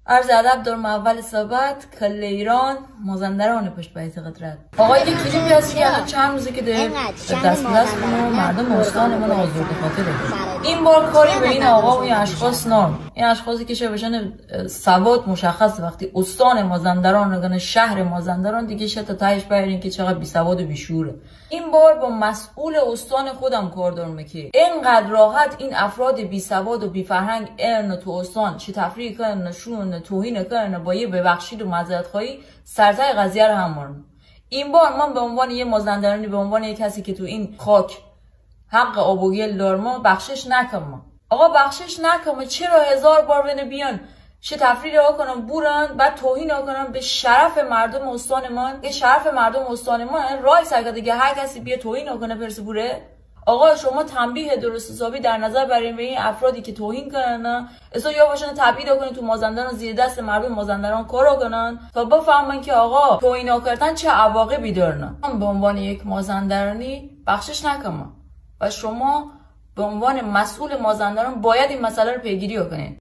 عرض ادب دارم. اول صحبت کل ایران مازندران پشت بیت قدرت. آقا یه کلیپی هست که چند روزه که داره دست کنه مردم استانمون آزرده خاطره. این بار کاری به این آقا و این اشخاص نام، این اشخاصی که شبشن سواد مشخص وقتی استان مازندران نگن شهر مازندران دیگه شتا تایش بیارین که چقدر بی سواد و بی شوره. این بار با مسئول استان خودم کار دارم که اینقدر راحت این افراد بی سواد و بی فرهنگ ان تو استان چه تفریق کنن، نشون توهین کنن، با یه ببخشید و معذرت خواهی سرتای قضیه رو هم مارن. این بار من به عنوان یه مازندرانی، به عنوان یه کسی که تو این خاک حق آب و گل دارم بخشش نکنم. آقا بخشش نکنم. چرا 1000 بار بنه بیان چه تفریح ها کنم بورن بعد توهین ها کنم به شرف مردم استان من؟ یه شرف مردم استان من رای سرگه دیگه هر کسی بیا توهین ها کنه پرس بوره. آقا شما تنبیه درست حسابی در نظر برین به این افرادی که توهین کنن اصلا یا باشن تبعید کنن تو مازندران زیر دست مردم مازندران کارا کنن تا بفهمن که آقا توهین ها کردن چه عواقبی دارن. من به عنوان یک مازندرانی بخشش نکنم و شما به عنوان مسئول مازندران باید این مسئله رو پیگیری کنین.